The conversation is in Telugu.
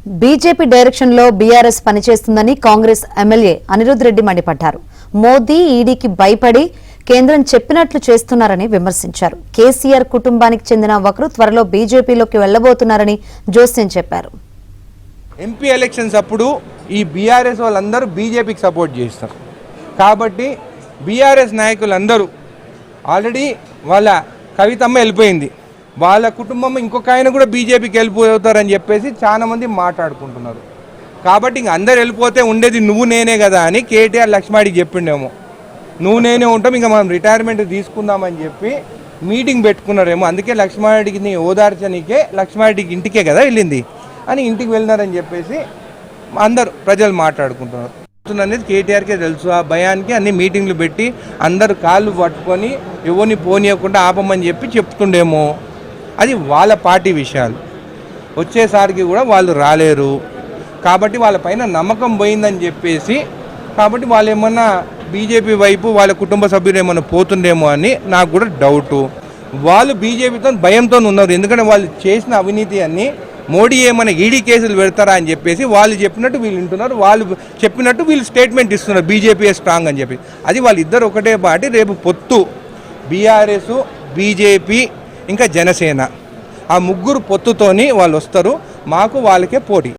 బీజేపీ డైరెక్షన్ లో బీఆర్ఎస్ పనిచేస్తుందని కాంగ్రెస్ ఎమ్మెల్యే అనిరుద్ రెడ్డి మండిపడ్డారు. మోదీ ఈడీకి భయపడి కేంద్రం చెప్పినట్లు చేస్తున్నారని విమర్శించారు. కేసీఆర్ కుటుంబానికి చెందిన ఒకరు త్వరలో బీజేపీలోకి వెళ్లబోతున్నారని జోస్యం చెప్పారు. ఎంపీ ఎలక్షన్స్ అప్పుడు ఈ బీఆర్ఎస్ వాళ్ళందరూ బీజేపీకి సపోర్ట్ చేస్తారు కాబట్టి బీఆర్ఎస్ నాయకులందరూ ఆల్రెడీ వాళ్ళ కవితమ్మ వెళ్ళిపోయింది, వాళ్ళ కుటుంబం ఇంకొక ఆయన కూడా బీజేపీకి వెళ్ళిపోతారని చెప్పేసి చాలా మంది మాట్లాడుకుంటున్నారు. కాబట్టి ఇంక అందరు వెళ్ళిపోతే ఉండేది నువ్వు నేనే కదా అని కేటీఆర్ లక్ష్మాడికి చెప్పిండేమో, నువ్వు నేనే ఉంటాం ఇంకా మనం రిటైర్మెంట్ తీసుకుందామని చెప్పి మీటింగ్ పెట్టుకున్నారేమో. అందుకే లక్ష్మాడిని ఓదార్చనికే లక్ష్మాడికి ఇంటికే కదా వెళ్ళింది అని ఇంటికి వెళ్ళినారని చెప్పేసి అందరు ప్రజలు మాట్లాడుకుంటున్నారు. అనేది కేటీఆర్కే తెలుసు. ఆ భయానికి అన్ని మీటింగ్లు పెట్టి అందరు కాళ్ళు పట్టుకొని ఎవరిని పోనీయకుండా ఆపమని చెప్పి చెప్తుండేమో. అది వాళ్ళ పార్టీ విషయాలు. వచ్చేసారికి కూడా వాళ్ళు రాలేరు కాబట్టి వాళ్ళ పైన నమ్మకం పోయిందని చెప్పేసి కాబట్టి వాళ్ళు ఏమన్నా బీజేపీ వైపు వాళ్ళ కుటుంబ సభ్యులు ఏమన్నా పోతుండేమో అని నాకు కూడా డౌటు. వాళ్ళు బీజేపీతో భయంతో ఉన్నారు, ఎందుకంటే వాళ్ళు చేసిన అవినీతి అన్నీ మోడీ ఏమైనా ఈడీ కేసులు పెడతారా అని చెప్పేసి వాళ్ళు చెప్పినట్టు వీళ్ళు వింటున్నారు, వాళ్ళు చెప్పినట్టు వీళ్ళు స్టేట్మెంట్ ఇస్తున్నారు బీజేపీ స్ట్రాంగ్ అని చెప్పి. అది వాళ్ళిద్దరు ఒకటే పార్టీ. రేపు పొత్తు బీఆర్ఎస్, బీజేపీ ఇంకా జనసేన, ఆ ముగ్గురు పొత్తుతోని వాళ్ళు వస్తారు. మాకు వాళ్ళకే పోటీ.